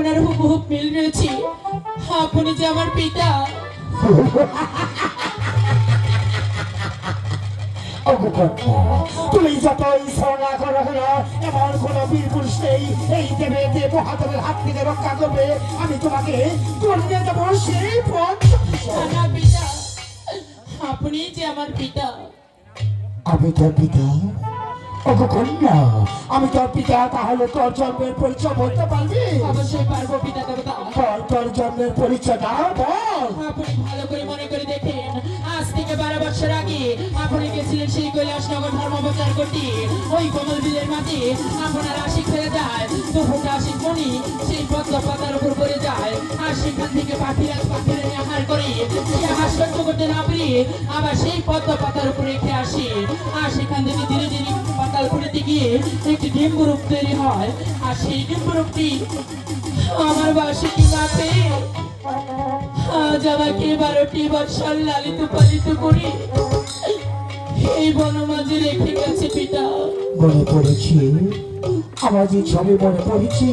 আপনার হুবহু মিল রয়েছে। আপনি যে আমার পিতা। তুমি যতই সনা করো কেন, এমন কোন বীর পুরুষ নেই এই দেবে দেব হাতের হাত থেকে রক্ষা করবে। আমি তোমাকে করতে দেবো সেই পথ। না পিতা, আপনি যে আমার পিতা। আমি তোর পিতা? ওগো কন্যা, আমি তোর পিতা, তাহলে তোর জন্মের পরিচয় বলতে পারবি? অবশ্যই পারবো পিতা দেবতা। বল তোর জন্মের পরিচয়টা বল। আপনি ভালো করে মনে করে দেখেন, আজ থেকে 12 বছর আগে আপনি গেছিলেন সেই কৈলাসনগর ধর্ম প্রচার করতে। ওই কমল বিলের মাঝে আপনার আশিক ফেলে যায়, তো ফোটা আশিক মনি সেই পদ্ম পাতার উপর পড়ে যায়। আর সেখান থেকে পাখিরা নিয়ে আহার করে সে আহার সহ্য করতে না পেরে আবার সেই পদ্ম পাতার উপর রেখে আসে। আর সেখান থেকে ধীরে ধীরে পাতাল পড়তে গিয়ে একটি ডিম্বরূপ তৈরি হয়। আর সেই ডিম্বরূপটি আমার বাসিনী মাপে আজ আমাকে 12টি বৎসর লালিত পালিত করে এই বনমাঝে রেখে গেছে পিতা। মনে পড়েছি, আমার যে ছবি মনে পড়েছি।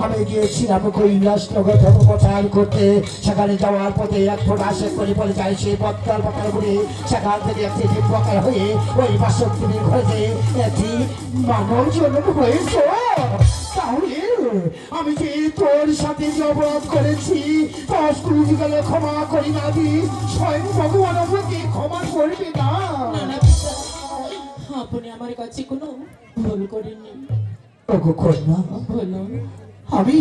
আমি গিয়েছিলাম কৈলাসনগর ধর্ম প্রচার করতে। সেখানে যাওয়ার পথে এক ফোঁটা আশেক করে পড়ে যায় সেই পত্তার পাতার উপরে। সেখান থেকে একটি ডিম্বকার হয়ে ওই বাসন্তীর ঘরে একটি মানব জন্ম হয়েছে। তাহলে আমি যে তোর সাথে যে অপরাধ করেছি, গেলে ক্ষমা করি না দি, স্বয়ং ভগবান আমাকে ক্ষমা করবে না। না না পিতা, আপনি আমার কাছে কোনো ভুল করেননি। ওগো কন্যা, বলুন। আমি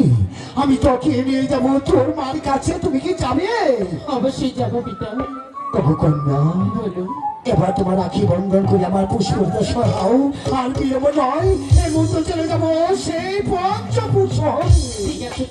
আমি তোকে নিয়ে যাবো তোর মার কাছে, তুমি কি যাবে? অবশ্যই যাব পিতা। ওগো কন্যা, বলুন। এবার তোমার রাখি বন্ধন করে আমার পুষ্পটা সরাও। আর বিলম্ব নয়, এই মুহূর্তে চলে যাবো সেই পঞ্চপুর শহরে। ঠিক আছে।